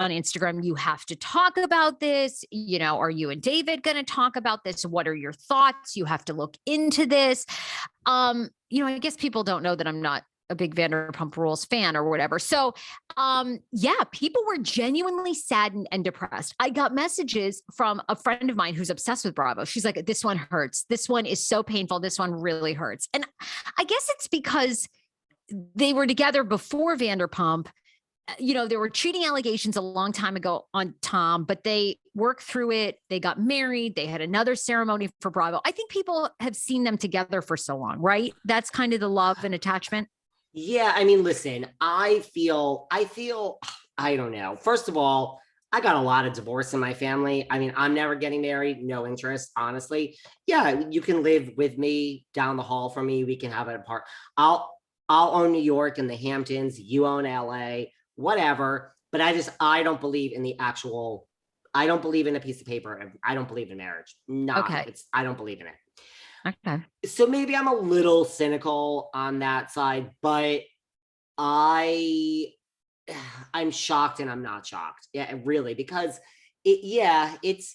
on Instagram, you have to talk about this. Are you and David going to talk about this? What are your thoughts? You have to look into this. I guess people don't know that I'm not a big Vanderpump Rules fan or whatever. So, people were genuinely saddened and depressed. I got messages from a friend of mine who's obsessed with Bravo. She's like, this one hurts. This one is so painful. This one really hurts. And I guess it's because they were together before Vanderpump. There were cheating allegations a long time ago on Tom, but they worked through it. They got married. They had another ceremony for Bravo. I think people have seen them together for so long, right? That's kind of the love and attachment. Yeah. I mean, listen, I feel, I don't know. First of all, I got a lot of divorce in my family. I mean, I'm never getting married. No interest, honestly. Yeah. You can live with me down the hall from me. We can have it apart. I'll own New York and the Hamptons. You own LA. Whatever, but I don't believe in I don't believe in a piece of paper. I don't believe in marriage. I don't believe in it. Okay. So maybe I'm a little cynical on that side, but I'm shocked and I'm not shocked. Yeah, really, because it's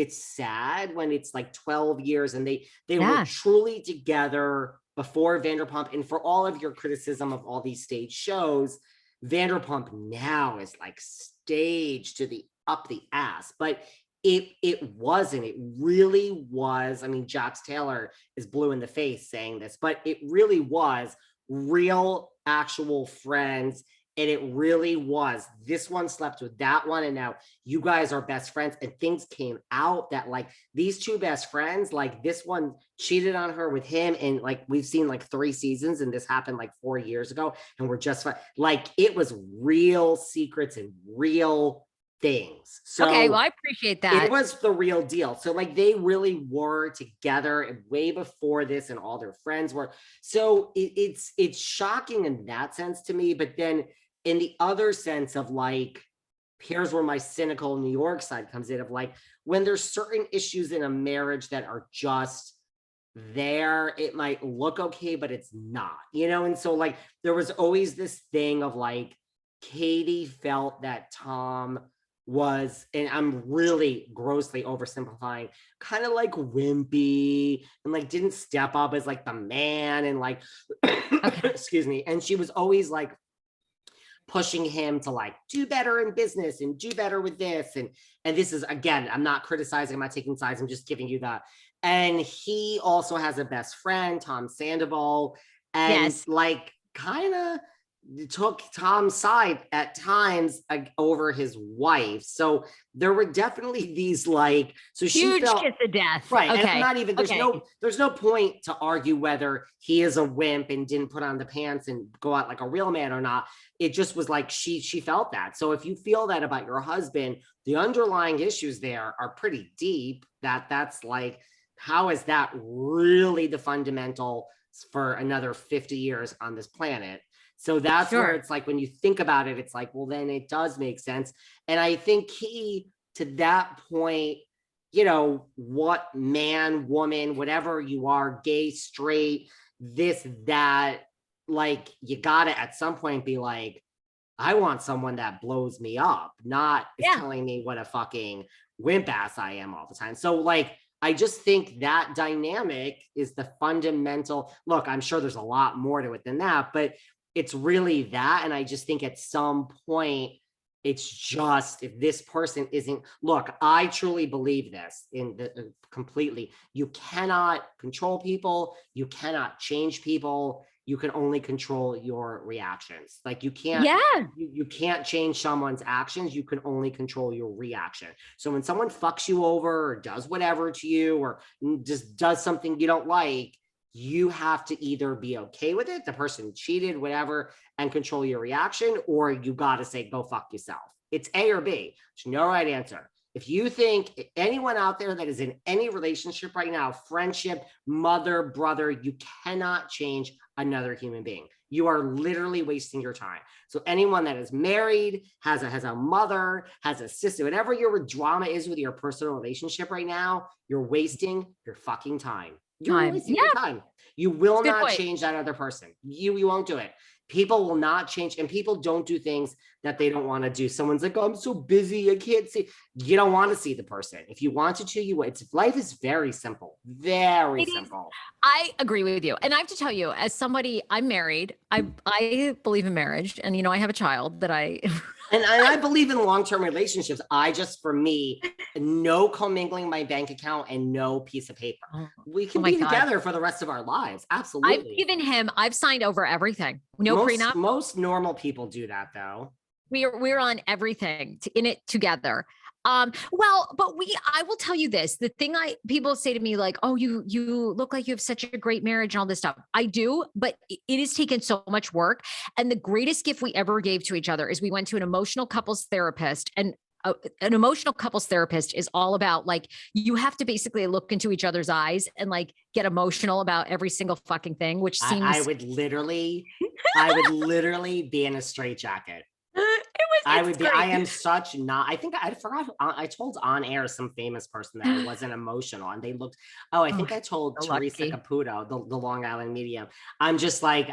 sad when it's like 12 years and they were truly together before Vanderpump. And for all of your criticism of all these stage shows, Vanderpump now is like staged to the up the ass, but it wasn't. It really was. I mean, Jax Taylor is blue in the face saying this, but it really was real, actual friends. And it really was. This one slept with that one, and now you guys are best friends. And things came out that like these two best friends, like this one cheated on her with him, and like we've seen like 3 seasons, and this happened like 4 years ago, and we're just like it was real secrets and real things. So okay, well, I appreciate that. It was the real deal. So like they really were together way before this, and all their friends were. So it's shocking in that sense to me, but then in the other sense of like, here's where my cynical New York side comes in of like, when there's certain issues in a marriage that are just there, it might look okay, but it's not, And so like, there was always this thing of like, Katie felt that Tom was, and I'm really grossly oversimplifying, kind of like wimpy and like didn't step up as like the man and like, excuse me. And she was always like, pushing him to like do better in business and do better with this. And this is, again, I'm not criticizing, I'm not taking sides, I'm just giving you that. And he also has a best friend, Tom Sandoval, and like kind of took Tom's side at times over his wife. So there were definitely these like, so she huge felt kiss of death. Right. Okay. And I'm not even, there's no point to argue whether he is a wimp and didn't put on the pants and go out like a real man or not. It just was like, she felt that. So if you feel that about your husband, the underlying issues there are pretty deep. That's like, how is that really the fundamental for another 50 years on this planet? So that's where it's like, when you think about it, it's like, well, then it does make sense. And I think key to that point, what man, woman, whatever you are, gay, straight, this, that, like, you gotta at some point be like, I want someone that blows me up, not telling me what a fucking wimp ass I am all the time. So like, I just think that dynamic is the fundamental. Look, I'm sure there's a lot more to it than that, but it's really that. And I just think at some point, it's just, if this person isn't, look, I truly believe this completely. You cannot control people. You cannot change people. You can only control your reactions. Like you can't, you can't change someone's actions. You can only control your reaction. So when someone fucks you over or does whatever to you, or just does something you don't like, you have to either be okay with it, the person cheated, whatever, and control your reaction, or you got to say, go fuck yourself. It's A or B. There's no right answer. If you think anyone out there that is in any relationship right now, friendship, mother, brother, you cannot change another human being. You are literally wasting your time. So anyone that is married, has a mother, has a sister, whatever your drama is with your personal relationship right now, you're wasting your fucking time. You're wasting your time. You will not change that other person. You won't do it. People will not change, and people don't do things that they don't want to do. Someone's like, oh, I'm so busy, I can't see. You don't want to see the person. If you wanted to, you would. Life is very simple. Very simple. I agree with you. And I have to tell you, as somebody, I'm married. I believe in marriage, and I have a child that I and I believe in long-term relationships. For me, no commingling my bank account and no piece of paper. We can be together for the rest of our lives. Absolutely. I've signed over everything. No prenup. Most normal people do that though. We're on everything in it together. Well, but I will tell you this, the thing people say to me like, oh, you look like you have such a great marriage and all this stuff. I do, but it has taken so much work. And the greatest gift we ever gave to each other is we went to an emotional couples therapist, and an emotional couples therapist is all about like, you have to basically look into each other's eyes and like get emotional about every single fucking thing, which seems I would literally be in a straitjacket. I am such not, I think I forgot, I told on air some famous person that I wasn't emotional, and they looked, I think I told Teresa Caputo, the Long Island medium. I'm just like,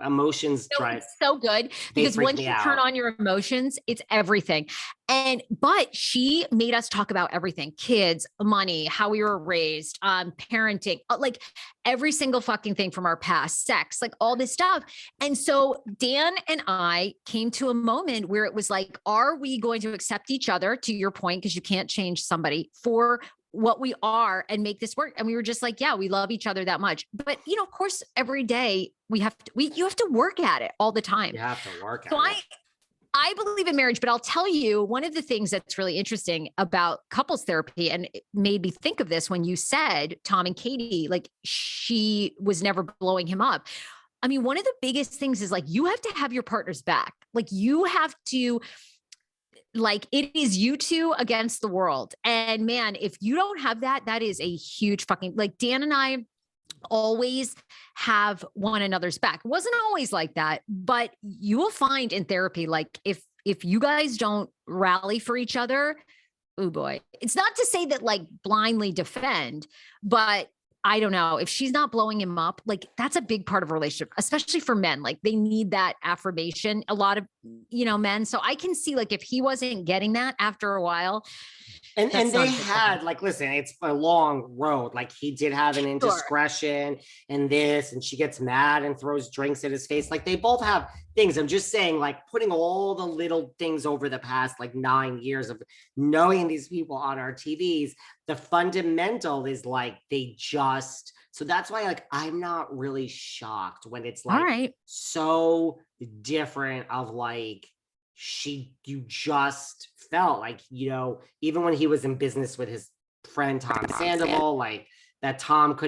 emotions drive. It's so good because once you turn on your emotions, it's everything. But she made us talk about everything: kids, money, how we were raised, parenting, like every single fucking thing from our past, sex, like all this stuff. And so Dan and I came to a moment where it was like, are we going to accept each other, to your point, because you can't change somebody, for what we are and make this work? And we were just like, yeah, we love each other that much. But of course, every day you have to work at it all the time. You have to work at it. I believe in marriage, but I'll tell you, one of the things that's really interesting about couples therapy, and it made me think of this when you said Tom and Katie, like she was never blowing him up. I mean, one of the biggest things is like, you have to have your partner's back. Like you have to, like, it is you two against the world. And man, if you don't have that, that is a huge fucking, like Dan and I always have one another's back. It wasn't always like that, but you will find in therapy, like if you guys don't rally for each other, oh boy, it's not to say that like blindly defend, but I don't know, if she's not blowing him up, like that's a big part of a relationship, especially for men. Like they need that affirmation, a lot of, men. So I can see like if he wasn't getting that after a while. And they had like, listen, it's a long road. Like he did have an indiscretion and this, and she gets mad and throws drinks at his face. Like they both have things. I'm just saying, like putting all the little things over the past like 9 years of knowing these people on our TVs, the fundamental is like so that's why like I'm not really shocked when it's like so different of like you just felt like, even when he was in business with his friend Tom Sandoval, like that Tom could